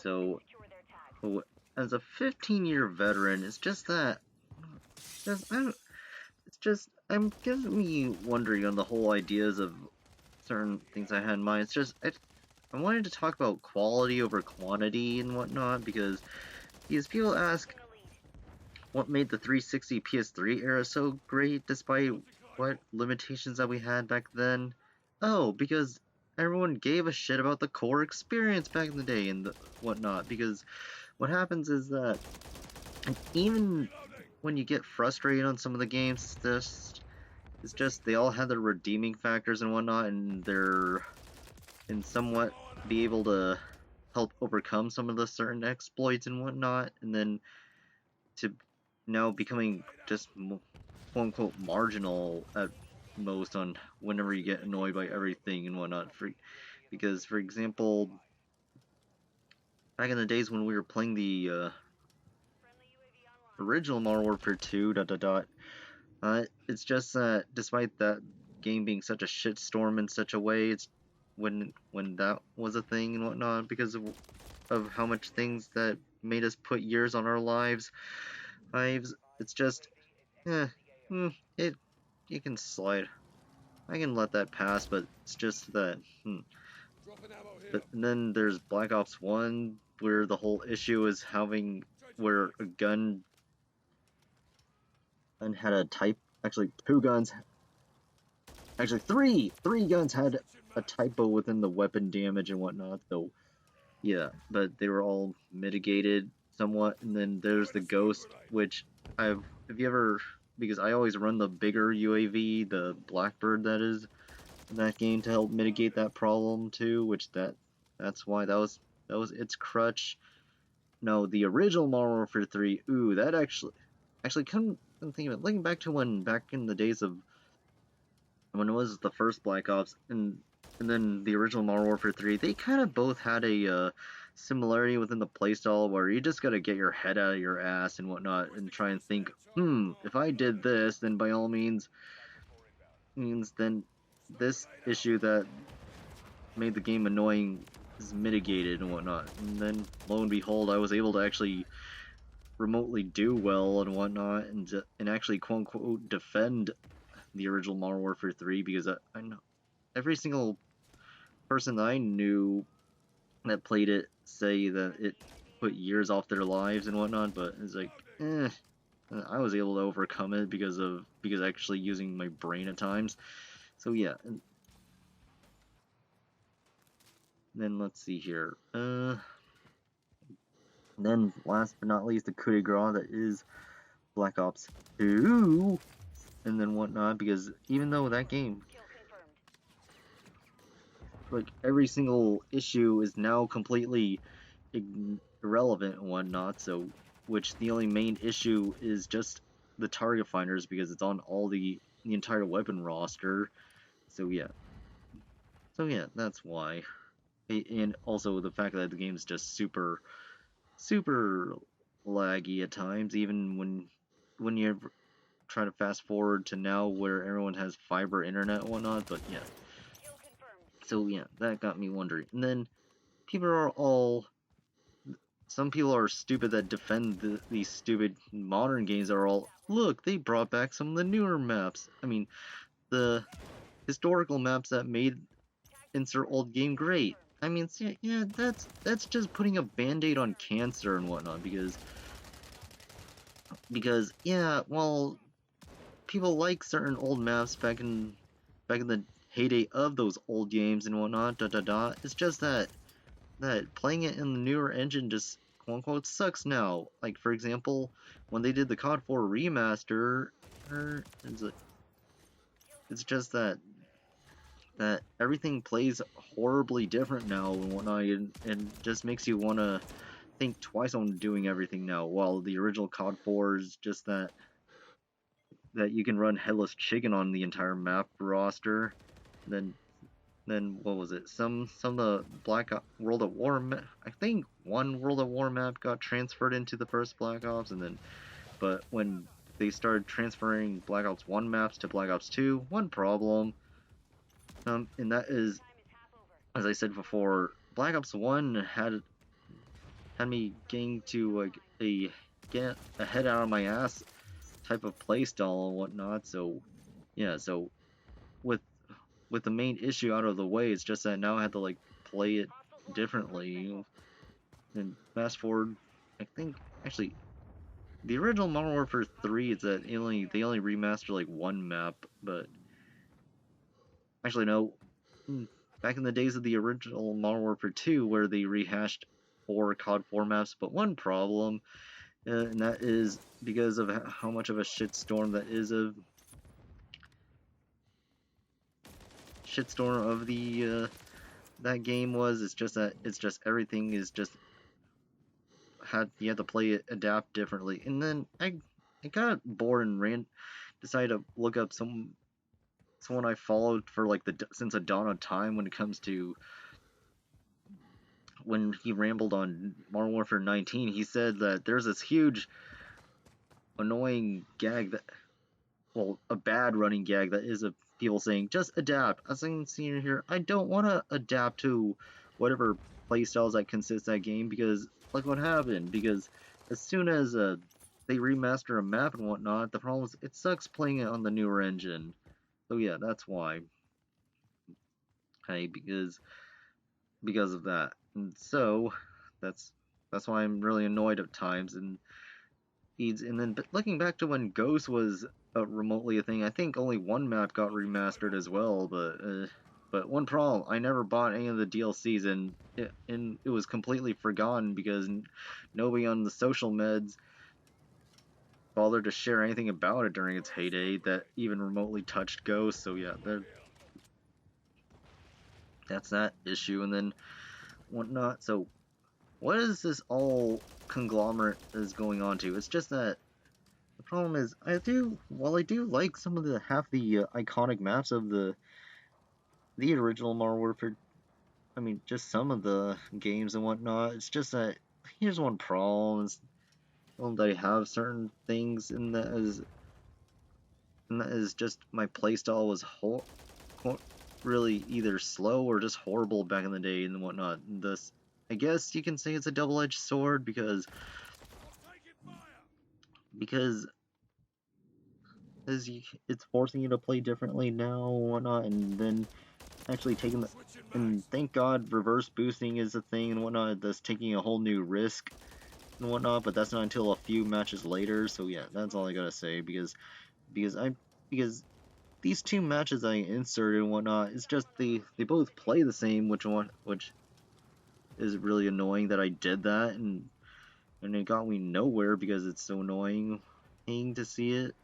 So, as a 15-year veteran, it's just that, just, it's just, I'm getting me wondering on the whole ideas of certain things I had in mind. It's just, I wanted to talk about quality over quantity and whatnot, because people ask what made the 360 PS3 era so great despite what limitations that we had back then. Oh, because everyone gave a shit about the core experience back in the day and whatnot, because what happens is that even when you get frustrated on some of the games, it's just they all have their redeeming factors and whatnot, and they're and somewhat be able to help overcome some of the certain exploits and whatnot, and then to now becoming just quote unquote marginal at most on whenever you get annoyed by everything and whatnot. Because for example, back in the days when we were playing the original Modern Warfare 2, it's just that despite that game being such a shitstorm in such a way, it's when that was a thing and whatnot, because of how much things that made us put years on our lives, it's just, it you can slide. I can let that pass, but it's just that, But then there's Black Ops 1, where the whole issue is where a gun and had a type, actually three guns had a typo within the weapon damage and whatnot, though, yeah, but they were all mitigated somewhat, and then there's the Ghost, which have you ever, because I always run the bigger UAV, the Blackbird that is, in that game to help mitigate that problem too, that's why that was its crutch. No, the original Modern Warfare 3, ooh, that actually come and think of it, looking back to back in the days of when it was the first Black Ops and then the original Modern Warfare 3, they kind of both had a similarity within the playstyle where you just gotta get your head out of your ass and whatnot and try and think, if I did this, then by all means then this issue that made the game annoying is mitigated and whatnot. And then lo and behold, I was able to actually remotely do well and whatnot, and actually quote unquote defend the original Modern Warfare 3, because I know every single person that I knew that played it say that it put years off their lives and whatnot, but it's like, I was able to overcome it because actually using my brain at times. So yeah, and then let's see here. Then last but not least, the coup de grace that is Black Ops 2, and then whatnot, because even though that game, like, every single issue is now completely irrelevant and whatnot, so, which the only main issue is just the target finders, because it's on all the entire weapon roster, so yeah, that's why. And also the fact that the game's just super laggy at times, even when you're trying to fast forward to now where everyone has fiber internet and whatnot, but yeah. So yeah, that got me wondering. And then some people are stupid that defend these stupid modern games that are all, look, they brought back some of the newer maps. I mean, the historical maps that made insert old game great. I mean, yeah, that's just putting a band-aid on cancer and whatnot, because yeah, well, people like certain old maps back in the heyday of those old games and whatnot. It's just that playing it in the newer engine just quote unquote sucks now. Like, for example, when they did the COD 4 remaster, it's just that everything plays horribly different now and whatnot, and just makes you want to think twice on doing everything now. While the original COD 4 is just that you can run headless chicken on the entire map roster. Then what was it? Some of the World at War I think one World at War map got transferred into the first Black Ops, but when they started transferring Black Ops 1 maps to Black Ops 2, one problem. And that is, as I said before, Black Ops 1 had had me getting to like a get a head out of my ass type of playstyle and whatnot. So yeah, so with with the main issue out of the way, it's just that now I have to like play it differently. And fast forward, I think actually the original Modern Warfare 3 is that they only remastered like one map, but actually no, back in the days of the original Modern Warfare 2 where they rehashed 4 COD 4 maps, but one problem, and that is because of how much of a shitstorm that is a shitstorm of the that game was. It's just that it's just everything is just you had to play it adapt differently, and then I got bored and decided to look up someone I followed for like since the dawn of time when it comes to when he rambled on Modern Warfare 19. He said that there's this huge annoying gag that, well, a bad running gag that is of people saying just adapt. As I'm seeing here, I don't want to adapt to whatever playstyles that consist that game, because like what happened, because as soon as they remaster a map and whatnot, the problem is it sucks playing it on the newer engine. So yeah, that's why. Hey, because of that. And so that's why I'm really annoyed at times. But looking back to when Ghost was remotely a thing, I think only one map got remastered as well. But one problem, I never bought any of the DLCs, and it was completely forgotten because nobody on the social meds bothered to share anything about it during its heyday that even remotely touched Ghost. So yeah, that's that issue, and then whatnot. So what is this all conglomerate is going on to? It's just that the problem is, while I do like some of the half the iconic maps of the original Modern Warfare, I mean, just some of the games and whatnot, it's just that here's one problem: is that I have certain things, and that is just my playstyle was really either slow or just horrible back in the day and whatnot. And this, I guess you can say it's a double-edged sword because it's forcing you to play differently now and whatnot, and then actually taking and thank God reverse boosting is a thing and whatnot. That's taking a whole new risk and whatnot, but that's not until a few matches later. So yeah, that's all I gotta say, because I because these two matches I inserted and whatnot, it's just they both play the same, which is really annoying that I did that, and it got me nowhere because it's so annoying to see it.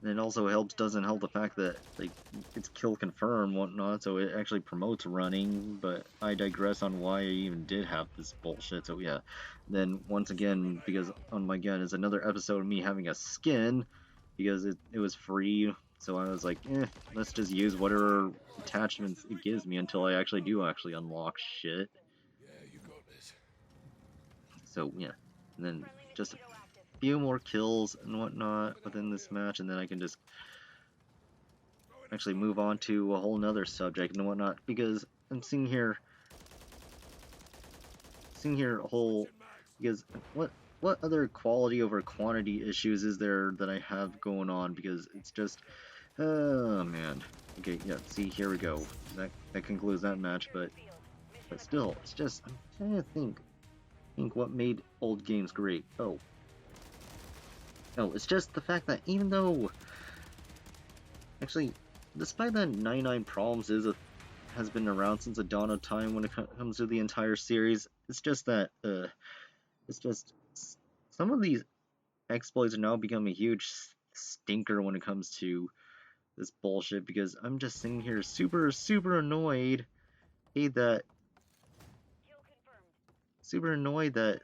And it also doesn't help the fact that like it's kill confirm whatnot, so it actually promotes running. But I digress on why I even did have this bullshit. So yeah, then once again, because on my gun is another episode of me having a skin because it was free. So I was like, let's just use whatever attachments it gives me until I actually unlock shit. So yeah, and then just a few more kills and whatnot within this match, and then I can just actually move on to a whole nother subject and whatnot, because I'm seeing here a whole, because what other quality over quantity issues is there that I have going on, because it's just, oh man. Okay, yeah, see, here we go. That concludes that match, but still, it's just, I'm trying to think what made old games great. Oh, it's just the fact that even though, actually, despite that 99 Problems has been around since the dawn of time when it comes to the entire series, it's just that, it's just, some of these exploits are now becoming a huge stinker when it comes to this bullshit, because I'm just sitting here super, super annoyed, that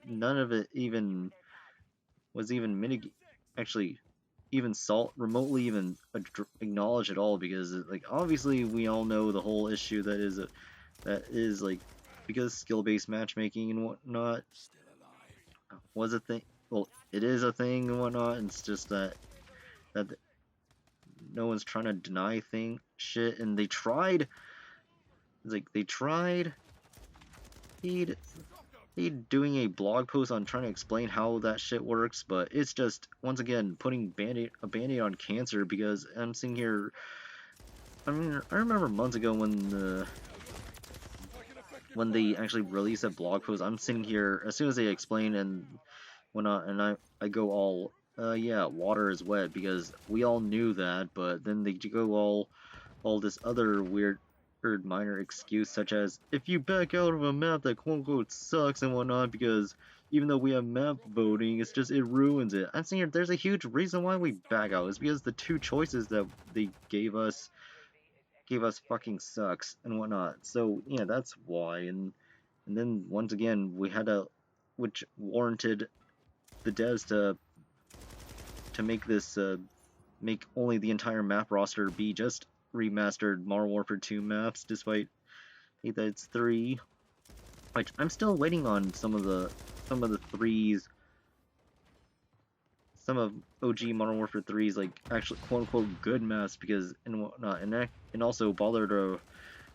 none of it even was even actually even remotely even acknowledged at all, because like obviously we all know the whole issue that is like, because skill-based matchmaking and whatnot was a thing. Well, it is a thing and whatnot, and it's just that no one's trying to deny shit, and they tried. doing a blog post on trying to explain how that shit works, but it's just once again putting a band-aid on cancer, because I'm sitting here. I mean, I remember months ago when they actually released a blog post. I'm sitting here as soon as they explain and whatnot, and I go all, yeah, water is wet, because we all knew that, but then they go all this other weird minor excuse, such as if you back out of a map that quote unquote sucks and whatnot, because even though we have map voting, it's just, it ruins it. I'm saying there's a huge reason why we back out. It's because the two choices that they gave us fucking sucks and whatnot. So yeah, that's why. And then once again we had to, which warranted the devs to make this make only the entire map roster be just remastered Modern Warfare 2 maps, despite that it's 3. Which I'm still waiting on some of the threes, some of OG Modern Warfare 3's like actually quote unquote good maps, because and whatnot, and also bother to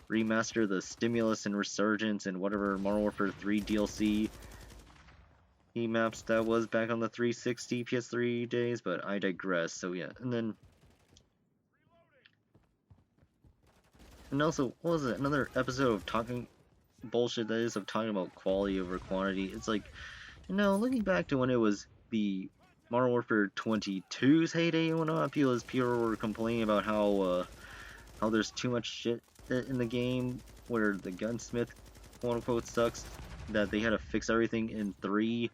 remaster the Stimulus and Resurgence and whatever Modern Warfare 3 DLC maps that was back on the 360 PS3 days, but I digress. So yeah, and also, what was it? Another episode of talking bullshit that is, of talking about quality over quantity. It's like, looking back to when it was the Modern Warfare 22's heyday and whatnot, people were complaining about how there's too much shit in the game, where the gunsmith quote unquote sucks, that they had to fix everything in 3.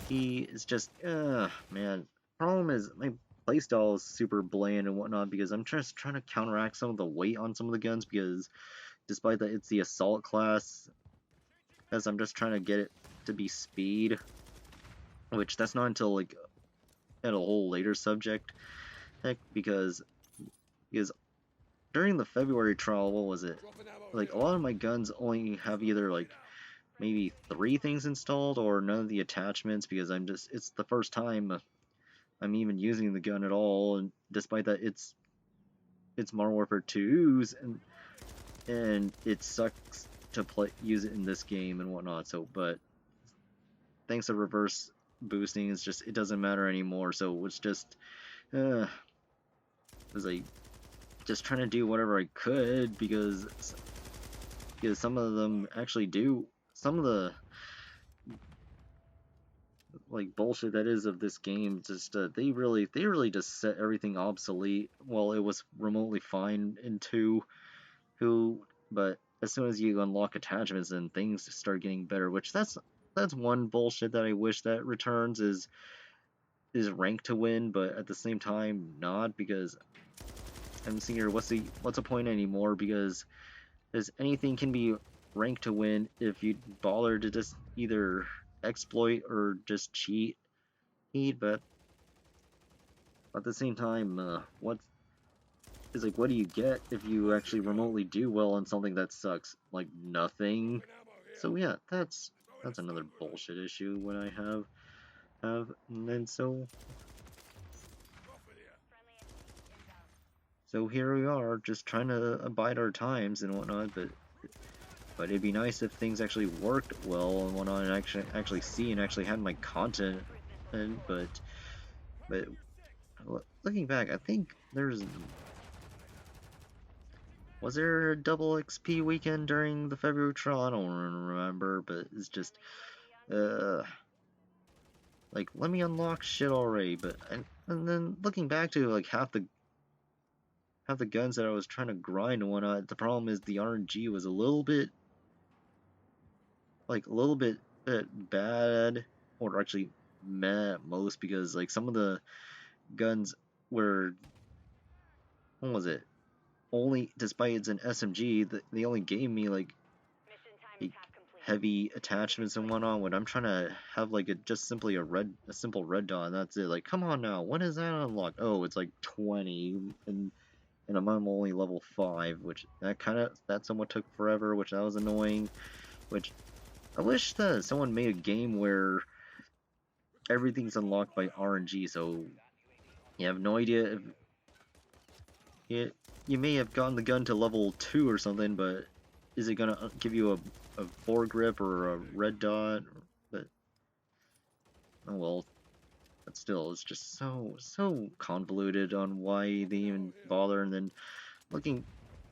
He is just, man. Problem is, my playstyle is super bland and whatnot, because I'm just trying to counteract some of the weight on some of the guns, because despite that it's the assault class, as I'm just trying to get it to be speed, which that's not until like at a whole later subject. Heck, because during the February trial, what was it? Like, a lot of my guns only have either like maybe 3 things installed or none of the attachments, because it's the first time I'm even using the gun at all, and despite that it's Modern Warfare 2's, and it sucks to use it in this game and whatnot. So, but thanks to reverse boosting, it doesn't matter anymore. So it's just, it was like just trying to do whatever I could, because some of them actually do some of the like bullshit that is of this game. Just they really just set everything obsolete. Well, it was remotely fine in 2, but as soon as you unlock attachments, and things start getting better, which that's one bullshit that I wish that returns, is rank to win, but at the same time not, because I'm seeing here, what's the point anymore, because anything can be ranked to win if you bother to just either exploit or just cheat, but at the same time, what do you get if you actually remotely do well on something that sucks? Like, nothing. So yeah, that's another bullshit issue when I have and then so here we are, just trying to abide our times and whatnot, but it'd be nice if things actually worked well and whatnot, and actually see and actually had my content. And but looking back, I think was there a double XP weekend during the February trial? I don't remember, but it's just like, let me unlock shit already. But and then looking back to like half the guns that I was trying to grind and whatnot, the problem is the RNG was a little bit bad, or actually meh at most, because like some of the guns were, what was it? Only, despite it's an SMG, they only gave me like heavy attachments and whatnot, when I'm trying to have like just simply a simple red dot, and that's it. Like, come on now, when is that unlocked? Oh, it's like 20, and I'm only level 5, which that somewhat took forever, which that was annoying. Which I wish that someone made a game where everything's unlocked by RNG, so you have no idea if you may have gotten the gun to level 2 or something, but is it gonna give you a foregrip or a red dot? But oh well. But still, it's just so convoluted on why they even bother. And then looking,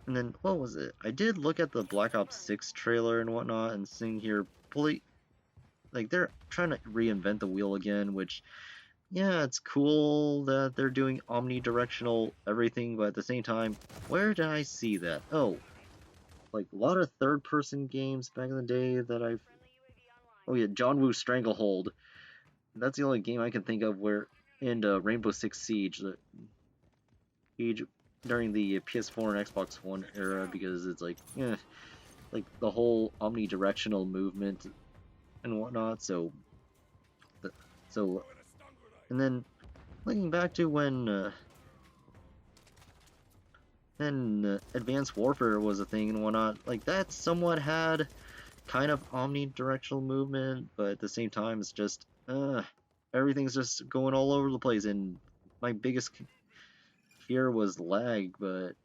and then what was it? I did look at the Black Ops 6 trailer and whatnot, and seeing here, like they're trying to reinvent the wheel again, which yeah, it's cool that they're doing omnidirectional everything, but at the same time, where did I see that? Oh, like a lot of third-person games back in the day that I've. Oh yeah, John Woo Stranglehold. That's the only game I can think of where, and Rainbow Six Siege, Siege during the PS4 and Xbox One era, because it's like, like the whole omnidirectional movement and whatnot. So, and then looking back to when Advanced Warfare was a thing and whatnot, like that somewhat had kind of omnidirectional movement, but at the same time, it's just, everything's just going all over the place. And my biggest fear was lag, but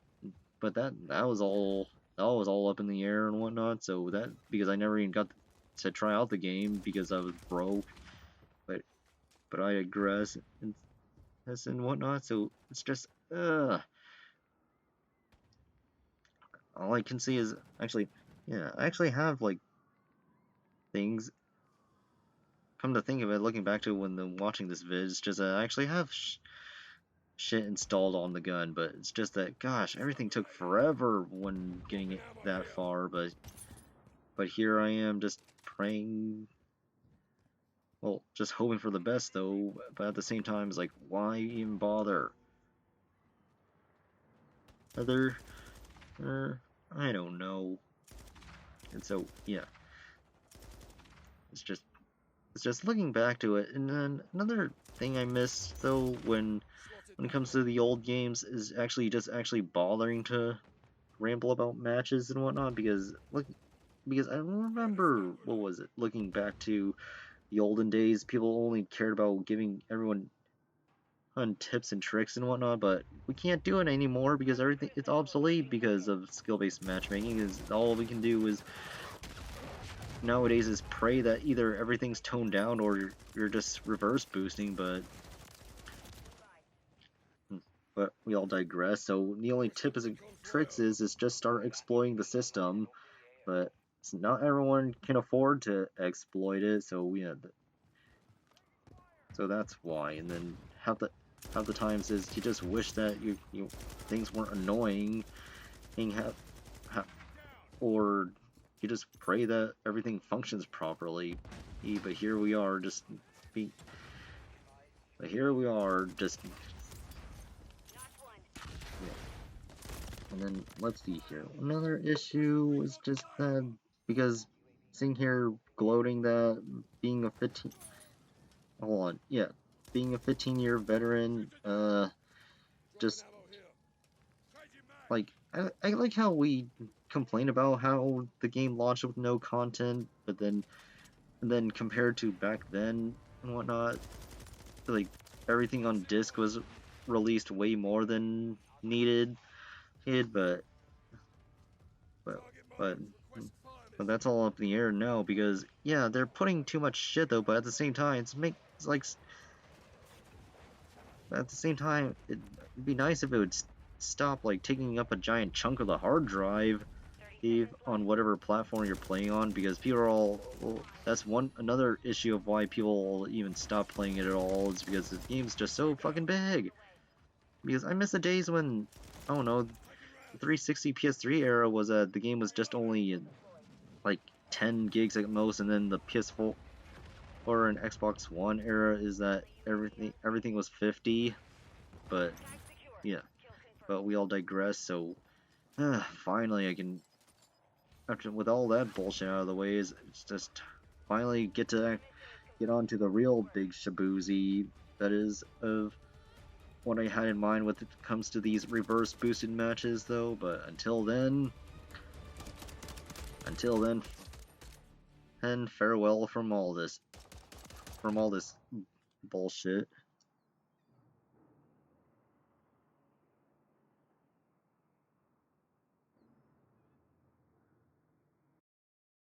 that was all up in the air and whatnot. So that, because I never even got to try out the game because I was broke, but I digress and this and whatnot. So it's just, all I can see is actually, yeah, I actually have like things. Come to think of it, looking back to when watching this vid, it's just I actually have shit installed on the gun, but it's just that, gosh, everything took forever when getting it that far. But here I am, just praying. Well, just hoping for the best though. But at the same time, it's like, why even bother? Other, I don't know. And so yeah, it's just. It's just looking back to it. And then another thing I miss though when it comes to the old games is actually just actually bothering to ramble about matches and whatnot, because I remember, what was it, looking back to the olden days, people only cared about giving everyone on tips and tricks and whatnot, but we can't do it anymore because everything it's obsolete because of skill-based matchmaking. Is all we can do is nowadays is pray that either everything's toned down or you're just reverse boosting, but we all digress. So the only tip is tricks is just start exploiting the system, but not everyone can afford to exploit it. So yeah, so that's why. And then half the times is you just wish that you things weren't annoying, and or you just pray that everything functions properly. But here we are, just be. But here we are, just. Yeah. And then let's see here. Another issue was just that, because sitting here gloating that being a 15. Hold on, yeah, being a 15-year veteran, just like I like how we complain about how the game launched with no content, but then and then compared to back then and whatnot, like everything on disc was released way more than needed, but but but but that's all up in the air now, because yeah, they're putting too much shit though, but at the same time it's like, at the same time it'd be nice if it would stop like taking up a giant chunk of the hard drive, on whatever platform you're playing on, because people are all, well, that's another issue of why people even stop playing it at all, is because the game's just so fucking big. Because I miss the days when, I don't know, the 360 PS3 era was the game was just only like 10 gigs at most, and then the PS4 or an Xbox One era is that everything was 50. But yeah, but we all digress. So finally I can, after with all that bullshit out of the way, it's just finally get on to the real big shaboozy, that is of what I had in mind when it comes to these reverse boosted matches though. But until then, and farewell from all this bullshit.